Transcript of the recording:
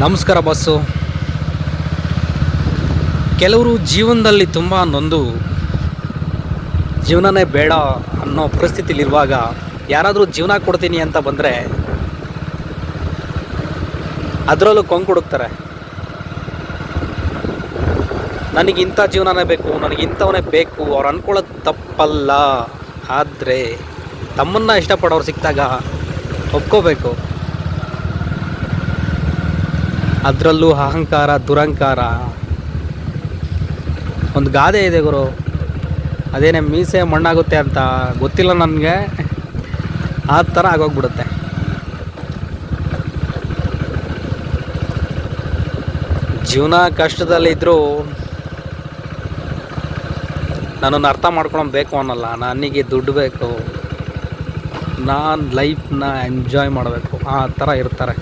ನಮಸ್ಕಾರ ಬಸ್ಸು. ಕೆಲವರು ಜೀವನದಲ್ಲಿ ತುಂಬ ನೊಂದು ಜೀವನನೇ ಬೇಡ ಅನ್ನೋ ಪರಿಸ್ಥಿತಿಲಿರುವಾಗ ಯಾರಾದರೂ ಜೀವನ ಕೊಡ್ತೀನಿ ಅಂತ ಬಂದರೆ ಅದರಲ್ಲೂ ಕೊಂಕು ಹುಡುಕ್ತಾರೆ. ನನಗಿಂಥ ಜೀವನನೇ ಬೇಕು, ನನಗಿಂಥವನೇ ಬೇಕು ಅವ್ರು ಅಂದ್ಕೊಳ್ಳೋದು ತಪ್ಪಲ್ಲ. ಆದರೆ ತಮ್ಮನ್ನು ಇಷ್ಟಪಡೋರು ಸಿಕ್ಕಿದಾಗ ಒಪ್ಕೋಬೇಕು. ಅದರಲ್ಲೂ ಅಹಂಕಾರ, ದುರಹಂಕಾರ. ಒಂದು ಗಾದೆ ಇದೆ ಗುರು, ಅದೇನೇ ಮೀಸೆ ಮಣ್ಣಾಗುತ್ತೆ ಅಂತ ಗೊತ್ತಿಲ್ಲ ನನಗೆ, ಆ ಥರ ಆಗೋಗ್ಬಿಡುತ್ತೆ. ಜೀವನ ಕಷ್ಟದಲ್ಲಿದ್ದರೂ ನನ್ನನ್ನು ಅರ್ಥ ಮಾಡ್ಕೊಳೋದು ಬೇಕು ಅನ್ನಲ್ಲ. ನನಗೆ ದುಡ್ಡು ಬೇಕು, ನಾನು ಲೈಫ್ನ ಎಂಜಾಯ್ ಮಾಡಬೇಕು, ಆ ಥರ ಇರ್ತಾರೆ.